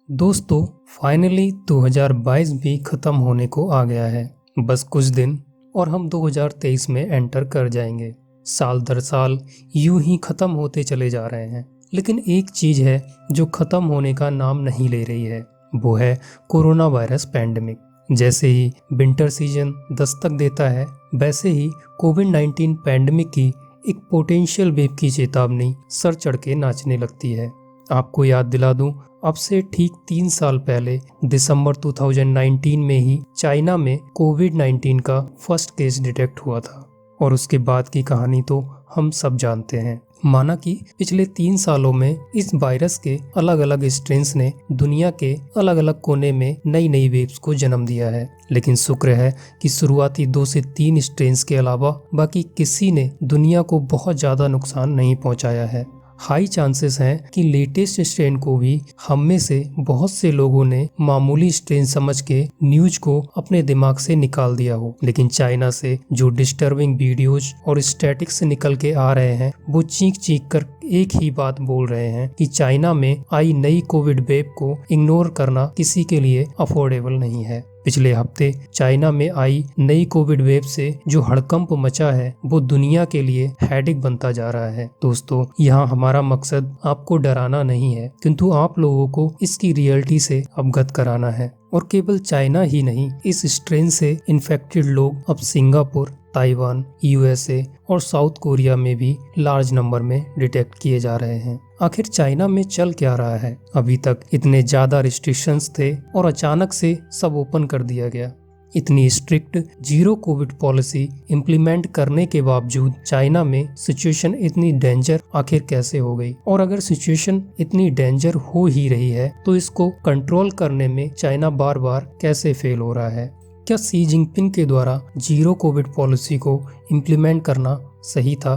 दोस्तों, फाइनली 2022 भी खत्म होने को आ गया है। बस कुछ दिन और हम 2023 में एंटर कर जाएंगे। साल दर साल यूं ही खत्म होते चले जा रहे हैं, लेकिन एक चीज है जो खत्म होने का नाम नहीं ले रही है, वो है कोरोना वायरस पैंडेमिक। जैसे ही विंटर सीजन दस्तक देता है, वैसे ही कोविड-19 पैंडेमिक की एक पोटेंशियल वेव की चेतावनी सर चढ़ के नाचने लगती है। आपको याद दिला दूं, अब से ठीक 3 साल पहले दिसंबर 2019 में ही चाइना में कोविड-19 का फर्स्ट केस डिटेक्ट हुआ था और उसके बाद की कहानी तो हम सब जानते हैं। माना कि पिछले 3 सालों में इस वायरस के अलग अलग स्ट्रेन्स ने दुनिया के अलग अलग कोने में नई नई वेव्स को जन्म दिया है, लेकिन शुक्र है कि शुरुआती 2 से 3 स्ट्रेन्स के अलावा बाकी किसी ने दुनिया को बहुत ज्यादा नुकसान नहीं पहुंचाया है। हाई चांसेस हैं कि लेटेस्ट स्ट्रेन को भी हम में से बहुत से लोगों ने मामूली स्ट्रेन समझ के न्यूज को अपने दिमाग से निकाल दिया हो, लेकिन चाइना से जो डिस्टर्बिंग वीडियोज और स्टैटिक्स निकल के आ रहे हैं, वो चीख चीख कर एक ही बात बोल रहे हैं कि चाइना में आई नई कोविड वेव को इग्नोर करना किसी के लिए अफोर्डेबल नहीं है। पिछले हफ्ते चाइना में आई नई कोविड वेव से जो हड़कंप मचा है, वो दुनिया के लिए हेडेक बनता जा रहा है। दोस्तों, यहाँ हमारा मकसद आपको डराना नहीं है, किंतु आप लोगों को इसकी रियलिटी से अवगत कराना है। और केवल चाइना ही नहीं, इस स्ट्रेन से इन्फेक्टेड लोग अब सिंगापुर, ताइवान, यूएसए और साउथ कोरिया में भी लार्ज नंबर में डिटेक्ट किए जा रहे हैं। आखिर चाइना में चल क्या रहा है? अभी तक इतने ज्यादा रिस्ट्रिक्शंस थे और अचानक से सब ओपन कर दिया गया। इतनी strict zero Covid policy implement करने के बावजूद चाइना में सिचुएशन इतनी डेंजर आखिर कैसे हो गई? और अगर सिचुएशन इतनी डेंजर हो ही रही है, तो इसको कंट्रोल करने में चाइना बार बार कैसे फेल हो रहा है? क्या शी जिनपिंग के द्वारा जीरो कोविड पॉलिसी को इम्प्लीमेंट करना सही था?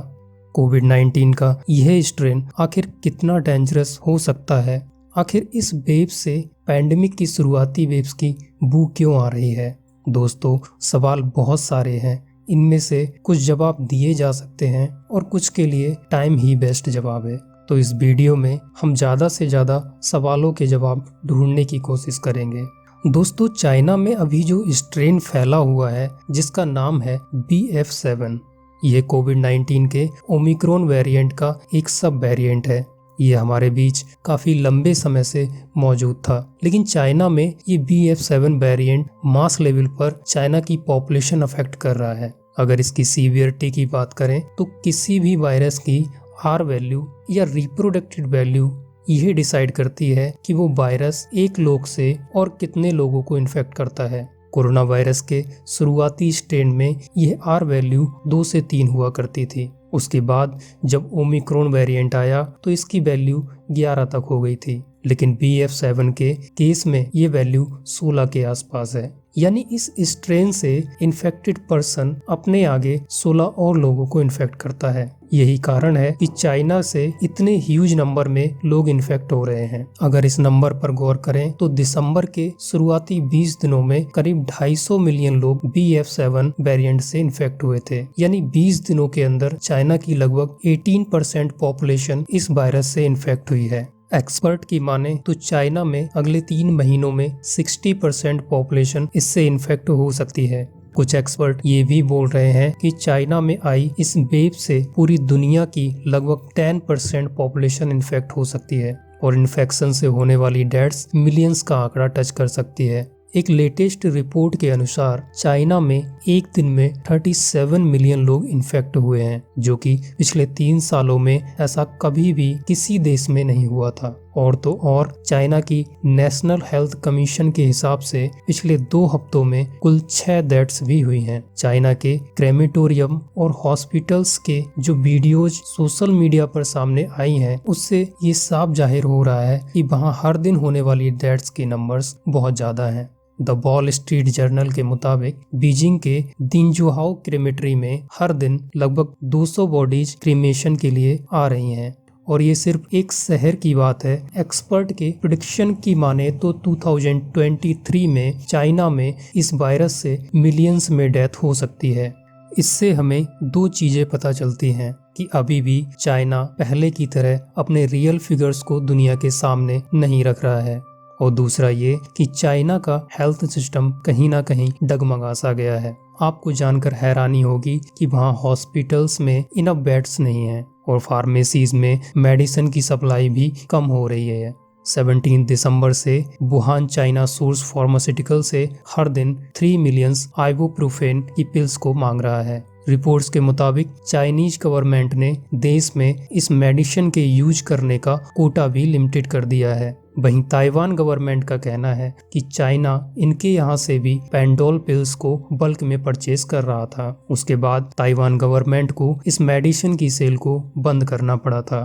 कोविड-19 का यह स्ट्रेन आखिर कितना डेंजरस हो सकता है? आखिर इस वेव से पैंडेमिक की शुरुआती वेव्स की बू क्यों आ रही है? दोस्तों, सवाल बहुत सारे हैं। इनमें से कुछ जवाब दिए जा सकते हैं और कुछ के लिए टाइम ही बेस्ट जवाब है। तो इस वीडियो में हम ज़्यादा से ज़्यादा सवालों के जवाब ढूंढने की कोशिश करेंगे। दोस्तों, चाइना में अभी जो स्ट्रेन फैला हुआ है, जिसका नाम है BF7, ये कोविड-19 के ओमिक्रॉन वेरिएंट का एक सब वेरिएंट है। ये हमारे बीच काफी लंबे समय से मौजूद था, लेकिन चाइना में ये BF7 वेरिएंट मास लेवल पर चाइना की पॉपुलेशन अफेक्ट कर रहा है। अगर इसकी सीवियरिटी की बात करें, तो किसी भी वायरस की R वैल्यू या रिप्रोडक्टिव वैल्यू यह डिसाइड करती है कि वो वायरस एक लोग से और कितने लोगों को इन्फेक्ट करता है। कोरोना वायरस के शुरुआती स्ट्रेन में यह R वैल्यू 2 से 3 हुआ करती थी। उसके बाद जब ओमिक्रॉन वेरिएंट आया तो इसकी वैल्यू 11 तक हो गई थी, लेकिन BF7 के केस में ये वैल्यू 16 के आसपास है। यानी इस स्ट्रेन से इन्फेक्टेड पर्सन अपने आगे 16 और लोगों को इन्फेक्ट करता है। यही कारण है कि चाइना से इतने ह्यूज नंबर में लोग इन्फेक्ट हो रहे हैं। अगर इस नंबर पर गौर करें, तो दिसंबर के शुरुआती 20 दिनों में करीब 250 मिलियन लोग BF7 वेरिएंट से इन्फेक्ट हुए थे। यानी 20 दिनों के अंदर चाइना की लगभग 18% पॉपुलेशन इस वायरस से इन्फेक्ट हुई है। एक्सपर्ट की माने तो चाइना में अगले 3 महीनों में 60% पॉपुलेशन इससे इन्फेक्ट हो सकती है। कुछ एक्सपर्ट ये भी बोल रहे हैं कि चाइना में आई इस वेव से पूरी दुनिया की लगभग 10% पॉपुलेशन इन्फेक्ट हो सकती है और इन्फेक्शन से होने वाली डेथ्स मिलियंस का आंकड़ा टच कर सकती है। एक लेटेस्ट रिपोर्ट के अनुसार चाइना में एक दिन में 37 मिलियन लोग इन्फेक्ट हुए हैं, जो कि पिछले 3 सालों में ऐसा कभी भी किसी देश में नहीं हुआ था। और तो और चाइना की नेशनल हेल्थ कमीशन के हिसाब से पिछले 2 हफ्तों में कुल 6 डेथ्स भी हुई हैं। चाइना के क्रेमेटोरियम और हॉस्पिटल्स के जो वीडियोज सोशल मीडिया पर सामने आई हैं, उससे ये साफ जाहिर हो रहा है कि वहाँ हर दिन होने वाली डेथ्स के नंबर्स बहुत ज्यादा हैं। द वॉल स्ट्रीट जर्नल के मुताबिक बीजिंग के दिनजुहाओ क्रेमेटरी में हर दिन लगभग 200 बॉडीज क्रीमेशन के लिए आ रही हैं, और ये सिर्फ एक शहर की बात है। एक्सपर्ट के प्रेडिक्शन की माने तो 2023 में चाइना में इस वायरस से मिलियंस में डेथ हो सकती है। इससे हमें 2 चीजें पता चलती हैं कि अभी भी चाइना पहले की तरह अपने रियल फिगर्स को दुनिया के सामने नहीं रख रहा है, और दूसरा ये कि चाइना का हेल्थ सिस्टम कहीं ना कहीं डगमगा सा गया है। आपको जानकर हैरानी होगी कि वहाँ हॉस्पिटल्स में इनफ बेड्स नहीं हैं और फार्मेसीज में मेडिसिन की सप्लाई भी कम हो रही है। 17 दिसंबर से वुहान चाइना सोर्स फार्मास्यूटिकल से हर दिन 3 मिलियन आइबुप्रोफेन की पिल्स को मांग रहा है। रिपोर्ट्स के मुताबिक चाइनीज गवर्नमेंट ने देश में इस मेडिसिन के यूज करने का कोटा भी लिमिटेड कर दिया है। वहीं ताइवान गवर्नमेंट का कहना है कि चाइना इनके यहाँ से भी पेंडोल पिल्स को बल्क में परचेज कर रहा था। उसके बाद ताइवान गवर्नमेंट को इस मेडिसिन की सेल को बंद करना पड़ा था।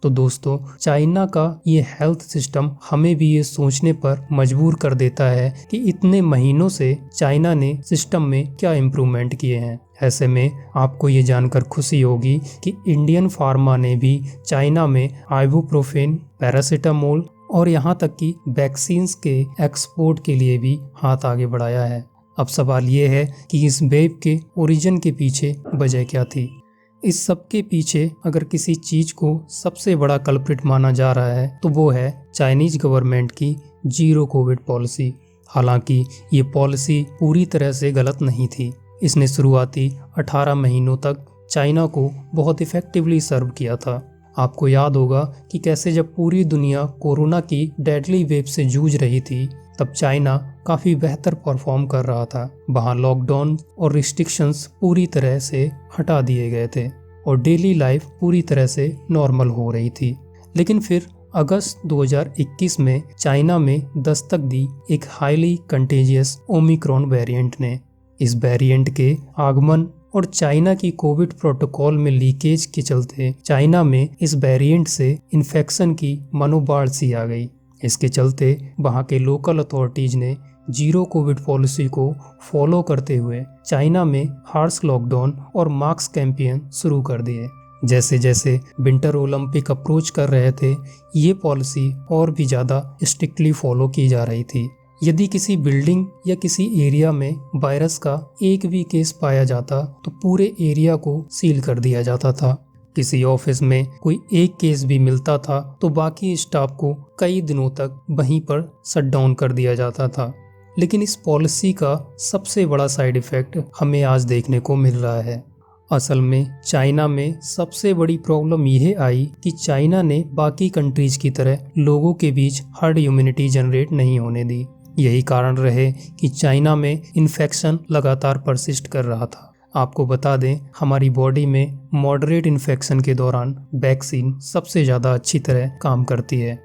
तो दोस्तों, चाइना का ये हेल्थ सिस्टम हमें भी ये सोचने पर मजबूर कर देता है कि इतने महीनों से चाइना ने सिस्टम में क्या इम्प्रूवमेंट किए हैं। ऐसे में आपको ये जानकर खुशी होगी कि इंडियन फार्मा ने भी चाइना में आइबुप्रोफेन, पैरासीटामोल और यहाँ तक कि वैक्सीन्स के एक्सपोर्ट के लिए भी हाथ आगे बढ़ाया है। अब सवाल ये है कि इस वेव के ओरिजिन के पीछे वजह क्या थी। इस सब के पीछे अगर किसी चीज को सबसे बड़ा कल्प्रिट माना जा रहा है तो वो है चाइनीज गवर्नमेंट की जीरो कोविड पॉलिसी। हालांकि ये पॉलिसी पूरी तरह से गलत नहीं थी। इसने शुरुआती 18 महीनों तक चाइना को बहुत इफेक्टिवली सर्व किया था। आपको याद होगा कि कैसे जब पूरी दुनिया कोरोना की डेडली वेव से जूझ रही थी तब चाइना काफ़ी बेहतर परफॉर्म कर रहा था। वहाँ लॉकडाउन और रिस्ट्रिक्शंस पूरी तरह से हटा दिए गए थे और डेली लाइफ पूरी तरह से नॉर्मल हो रही थी। लेकिन फिर अगस्त 2021 में चाइना में दस्तक दी एक हाईली कंटेजियस ओमिक्रॉन वेरिएंट ने। इस वेरिएंट के आगमन और चाइना की कोविड प्रोटोकॉल में लीकेज के चलते चाइना में इस वेरिएंट से इन्फेक्शन की मनोबाढ़ सी आ गई। इसके चलते वहाँ के लोकल अथॉरिटीज ने जीरो कोविड पॉलिसी को फॉलो करते हुए चाइना में हार्श लॉकडाउन और मास्क कैंपेन शुरू कर दिए। जैसे जैसे विंटर ओलंपिक अप्रोच कर रहे थे, ये पॉलिसी और भी ज़्यादा स्ट्रिक्टली फॉलो की जा रही थी। यदि किसी बिल्डिंग या किसी एरिया में वायरस का एक भी केस पाया जाता तो पूरे एरिया को सील कर दिया जाता था। किसी ऑफिस में कोई एक केस भी मिलता था तो बाकी स्टाफ को कई दिनों तक वहीं पर शट डाउन कर दिया जाता था। लेकिन इस पॉलिसी का सबसे बड़ा साइड इफेक्ट हमें आज देखने को मिल रहा है। असल में चाइना में सबसे बड़ी प्रॉब्लम यह आई कि चाइना ने बाकी कंट्रीज की तरह लोगों के बीच हर्ड इम्यूनिटी जनरेट नहीं होने दी। यही कारण रहे कि चाइना में इन्फेक्शन लगातार परसिस्ट कर रहा था। आपको बता दें, हमारी बॉडी में मॉडरेट इन्फेक्शन के दौरान वैक्सीन सबसे ज़्यादा अच्छी तरह काम करती है।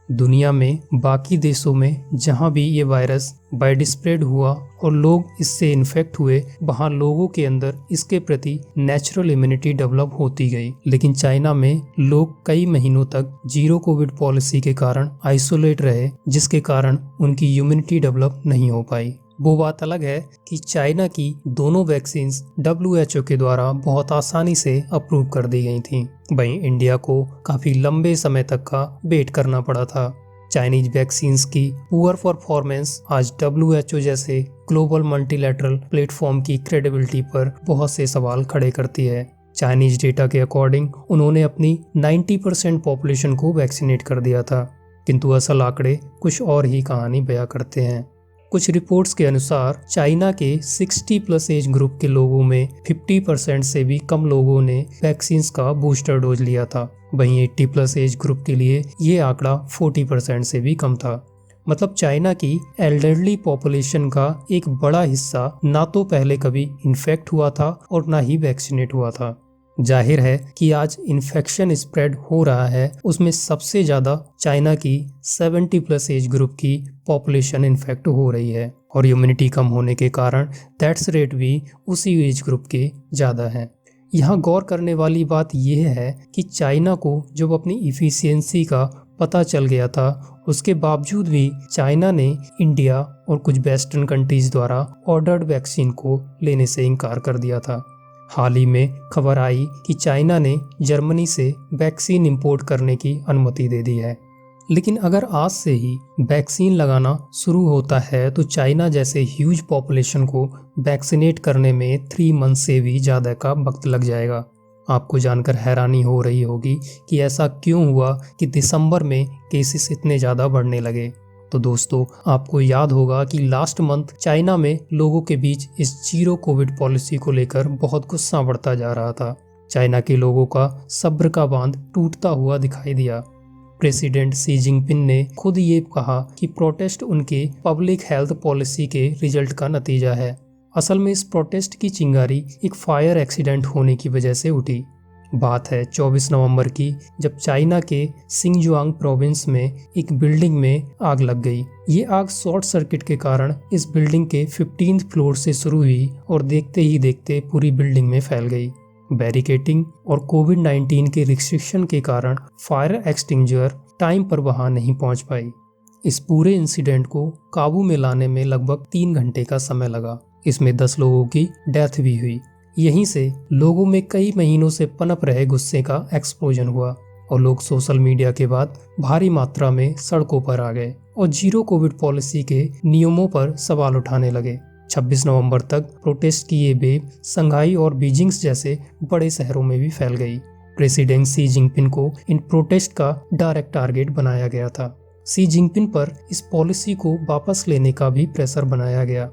दुनिया में बाकी देशों में जहां भी ये वायरस वाइडस्प्रेड हुआ और लोग इससे इन्फेक्ट हुए, वहां लोगों के अंदर इसके प्रति नेचुरल इम्यूनिटी डेवलप होती गई। लेकिन चाइना में लोग कई महीनों तक जीरो कोविड पॉलिसी के कारण आइसोलेट रहे, जिसके कारण उनकी इम्यूनिटी डेवलप नहीं हो पाई। वो बात अलग है कि चाइना की दोनों वैक्सीन्स WHO के द्वारा बहुत आसानी से अप्रूव कर दी गई थीं। वहीं इंडिया को काफ़ी लंबे समय तक का वेट करना पड़ा था। चाइनीज वैक्सीन्स की पुअर परफॉर्मेंस आज WHO जैसे ग्लोबल मल्टीलैटरल प्लेटफॉर्म की क्रेडिबिलिटी पर बहुत से सवाल खड़े करती है। चाइनीज डेटा के अकॉर्डिंग उन्होंने अपनी 90% पॉपुलेशन को वैक्सीनेट कर दिया था, किंतु असल आंकड़े कुछ और ही कहानी बयां करते हैं। कुछ रिपोर्ट्स के अनुसार चाइना के 60+ एज ग्रुप के लोगों में 50% से भी कम लोगों ने वैक्सीन्स का बूस्टर डोज लिया था। वहीं 80+ एज ग्रुप के लिए ये आंकड़ा 40% से भी कम था। मतलब चाइना की एल्डरली पॉपुलेशन का एक बड़ा हिस्सा ना तो पहले कभी इन्फेक्ट हुआ था और ना ही वैक्सीनेट हुआ था। जाहिर है कि आज इन्फेक्शन स्प्रेड हो रहा है, उसमें सबसे ज़्यादा चाइना की 70+ एज ग्रुप की पॉपुलेशन इन्फेक्ट हो रही है और इम्यूनिटी कम होने के कारण डेथ्स रेट भी उसी एज ग्रुप के ज़्यादा है। यहाँ गौर करने वाली बात यह है कि चाइना को जब अपनी इफ़िशियंसी का पता चल गया था, उसके बावजूद भी चाइना ने इंडिया और कुछ वेस्टर्न कंट्रीज द्वारा ऑर्डर्ड वैक्सीन को लेने से इनकार कर दिया था। हाल ही में खबर आई कि चाइना ने जर्मनी से वैक्सीन इंपोर्ट करने की अनुमति दे दी है। लेकिन अगर आज से ही वैक्सीन लगाना शुरू होता है तो चाइना जैसे ह्यूज पॉपुलेशन को वैक्सीनेट करने में 3 मंथ से भी ज़्यादा का वक्त लग जाएगा। आपको जानकर हैरानी हो रही होगी कि ऐसा क्यों हुआ कि दिसंबर में केसेस इतने ज़्यादा बढ़ने लगे। तो दोस्तों, आपको याद होगा कि लास्ट मंथ चाइना में लोगों के बीच इस जीरो कोविड पॉलिसी को लेकर बहुत गुस्सा बढ़ता जा रहा था। चाइना के लोगों का सब्र का बांध टूटता हुआ दिखाई दिया। प्रेसिडेंट शी जिनपिंग ने खुद ये कहा कि प्रोटेस्ट उनके पब्लिक हेल्थ पॉलिसी के रिजल्ट का नतीजा है। असल में इस प्रोटेस्ट की चिंगारी एक फायर एक्सीडेंट होने की वजह से उठी। बात है 24 नवंबर की, जब चाइना के सिंगजुआंग प्रोविंस में एक बिल्डिंग में आग लग गई। ये आग शॉर्ट सर्किट के कारण इस बिल्डिंग के 15th फ्लोर से शुरू हुई और देखते ही देखते पूरी बिल्डिंग में फैल गई। बैरिकेटिंग और कोविड-19 के रिस्ट्रिक्शन के कारण फायर एक्सटिंग्विशर टाइम पर वहां नहीं पहुंच पाई। इस पूरे इंसिडेंट को काबू में लाने में लगभग 3 घंटे का समय लगा। इसमें 10 लोगों की डेथ भी हुई। यहीं से लोगों में कई महीनों से पनप रहे गुस्से का एक्सप्लोजन हुआ और लोग सोशल मीडिया के बाद भारी मात्रा में सड़कों पर आ गए और जीरो कोविड पॉलिसी के नियमों पर सवाल उठाने लगे। 26 नवंबर तक प्रोटेस्ट की ये वेव शंघाई और बीजिंग जैसे बड़े शहरों में भी फैल गई। प्रेसिडेंट शी जिनपिंग को इन प्रोटेस्ट का डायरेक्ट टारगेट बनाया गया था। शी जिनपिंग पर इस पॉलिसी को वापस लेने का भी प्रेशर बनाया गया।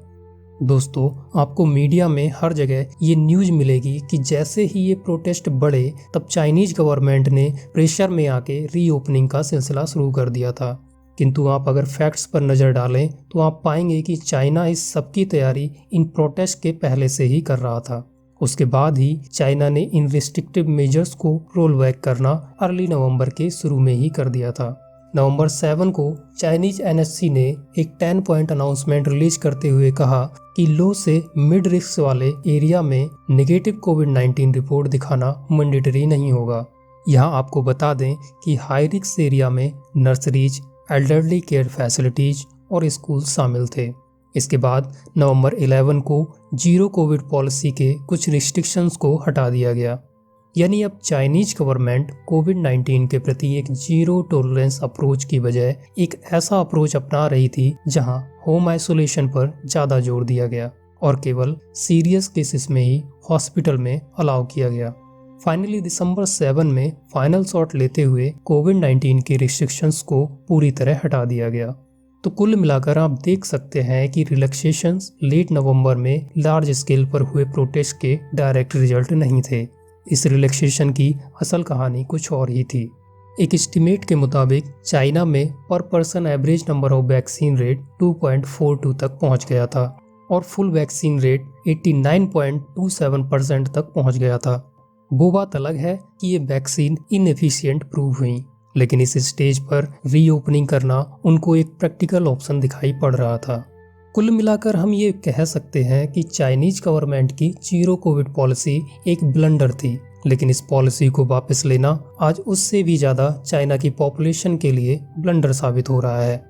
दोस्तों, आपको मीडिया में हर जगह ये न्यूज मिलेगी कि जैसे ही ये प्रोटेस्ट बढ़े तब चाइनीज गवर्नमेंट ने प्रेशर में आके रीओपनिंग का सिलसिला शुरू कर दिया था। किंतु आप अगर फैक्ट्स पर नज़र डालें तो आप पाएंगे कि चाइना इस सब की तैयारी इन प्रोटेस्ट के पहले से ही कर रहा था। उसके बाद ही चाइना ने इन रिस्ट्रिक्टिव मेजर्स को रोल बैक करना अर्ली नवंबर के शुरू में ही कर दिया था। नवंबर 7 को चाइनीज एनएससी ने एक 10 पॉइंट अनाउंसमेंट रिलीज करते हुए कहा कि लो से मिड रिस्क वाले एरिया में नेगेटिव कोविड-19 रिपोर्ट दिखाना मैंडेटरी नहीं होगा। यहाँ आपको बता दें कि हाई रिस्क एरिया में नर्सरीज, एल्डरली केयर फैसिलिटीज और स्कूल शामिल थे। इसके बाद नवंबर 11 को जीरो कोविड पॉलिसी के कुछ रिस्ट्रिक्शंस को हटा दिया गया। यानी अब चाइनीज गवर्नमेंट कोविड-19 के प्रति एक जीरो टॉलरेंस अप्रोच की बजाय एक ऐसा अप्रोच अपना रही थी जहां होम आइसोलेशन पर ज़्यादा जोर दिया गया और केवल सीरियस केसेस में ही हॉस्पिटल में अलाउ किया गया। फाइनली दिसंबर 7 में फाइनल शॉट लेते हुए कोविड-19 के रिस्ट्रिक्शंस को पूरी तरह हटा दिया गया। तो कुल मिलाकर आप देख सकते हैं कि रिलैक्सेशंस लेट नवंबर में लार्ज स्केल पर हुए प्रोटेस्ट के डायरेक्ट रिजल्ट नहीं थे। इस रिलैक्सेशन की असल कहानी कुछ और ही थी। एक एस्टिमेट के मुताबिक चाइना में पर person average number of vaccine rate 2.42 तक पहुंच गया था और फुल वैक्सीन रेट 89.27% तक पहुंच गया था। वो बात अलग है कि ये वैक्सीन इनएफिशिएंट प्रूव हुई, लेकिन इस स्टेज पर रीओपनिंग करना उनको एक प्रैक्टिकल ऑप्शन दिखाई पड़ रहा था। कुल मिलाकर हम ये कह सकते हैं कि चाइनीज गवर्नमेंट की जीरो कोविड पॉलिसी एक ब्लंडर थी, लेकिन इस पॉलिसी को वापस लेना आज उससे भी ज़्यादा चाइना की पॉपुलेशन के लिए ब्लंडर साबित हो रहा है।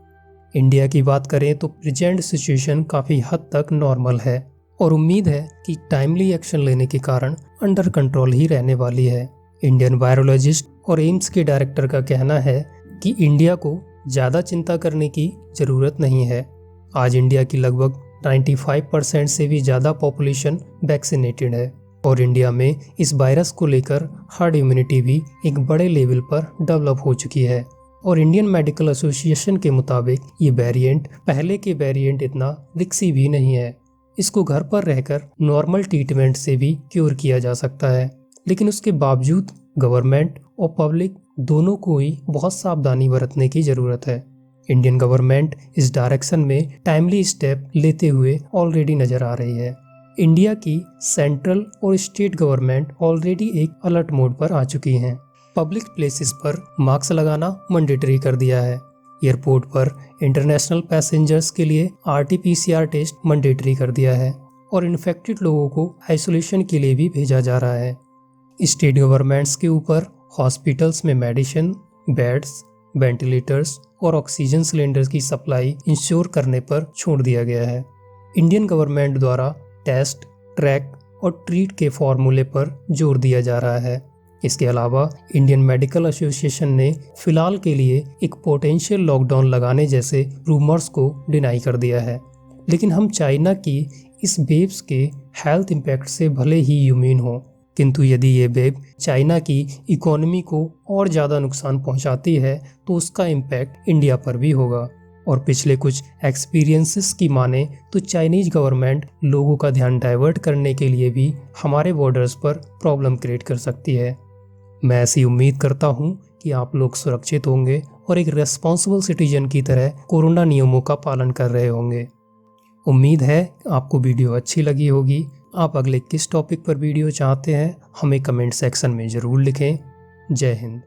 इंडिया की बात करें तो प्रेजेंट सिचुएशन काफ़ी हद तक नॉर्मल है और उम्मीद है कि टाइमली एक्शन लेने के कारण अंडर कंट्रोल ही रहने वाली है। इंडियन वायरोलॉजिस्ट और एम्स के डायरेक्टर का कहना है कि इंडिया को ज़्यादा चिंता करने की ज़रूरत नहीं है। आज इंडिया की लगभग 95% से भी ज़्यादा पॉपुलेशन वैक्सीनेटेड है और इंडिया में इस वायरस को लेकर हर्ड इम्यूनिटी भी एक बड़े लेवल पर डेवलप हो चुकी है। और इंडियन मेडिकल एसोसिएशन के मुताबिक ये वेरिएंट पहले के वेरिएंट इतना रिस्की भी नहीं है। इसको घर पर रहकर नॉर्मल ट्रीटमेंट से भी क्योर किया जा सकता है, लेकिन उसके बावजूद गवर्नमेंट और पब्लिक दोनों को ही बहुत सावधानी बरतने की ज़रूरत है। इंडियन गवर्नमेंट इस डायरेक्शन में टाइमली स्टेप लेते हुए ऑलरेडी नजर आ रही है। इंडिया की सेंट्रल और स्टेट गवर्नमेंट ऑलरेडी एक अलर्ट मोड पर आ चुकी हैं। पब्लिक प्लेसेस पर मास्क लगाना मैंडेटरी कर दिया है। एयरपोर्ट पर इंटरनेशनल पैसेंजर्स के लिए RT-PCR टेस्ट मैंडेटरी कर दिया है और इन्फेक्टेड लोगों को आइसोलेशन के लिए भी भेजा जा रहा है। स्टेट गवर्नमेंट्स के ऊपर हॉस्पिटल्स में मेडिसिन, बेड्स, वेंटिलेटर्स और ऑक्सीजन सिलेंडर्स की सप्लाई इंश्योर करने पर छोड़ दिया गया है। इंडियन गवर्नमेंट द्वारा टेस्ट, ट्रैक और ट्रीट के फॉर्मूले पर जोर दिया जा रहा है। इसके अलावा इंडियन मेडिकल एसोसिएशन ने फिलहाल के लिए एक पोटेंशियल लॉकडाउन लगाने जैसे रूमर्स को डिनाई कर दिया है। लेकिन हम चाइना की इस वेव्स के हेल्थ इम्पैक्ट से भले ही इम्यून हो, किंतु यदि ये वेव चाइना की इकोनॉमी को और ज़्यादा नुकसान पहुंचाती है तो उसका इम्पैक्ट इंडिया पर भी होगा। और पिछले कुछ एक्सपीरियंसेस की माने तो चाइनीज गवर्नमेंट लोगों का ध्यान डाइवर्ट करने के लिए भी हमारे बॉर्डर्स पर प्रॉब्लम क्रिएट कर सकती है। मैं ऐसी उम्मीद करता हूँ कि आप लोग सुरक्षित होंगे और एक रेस्पॉन्सिबल सिटीजन की तरह कोरोना नियमों का पालन कर रहे होंगे। उम्मीद है आपको वीडियो अच्छी लगी होगी। आप अगले किस टॉपिक पर वीडियो चाहते हैं हमें कमेंट सेक्शन में ज़रूर लिखें। जय हिंद।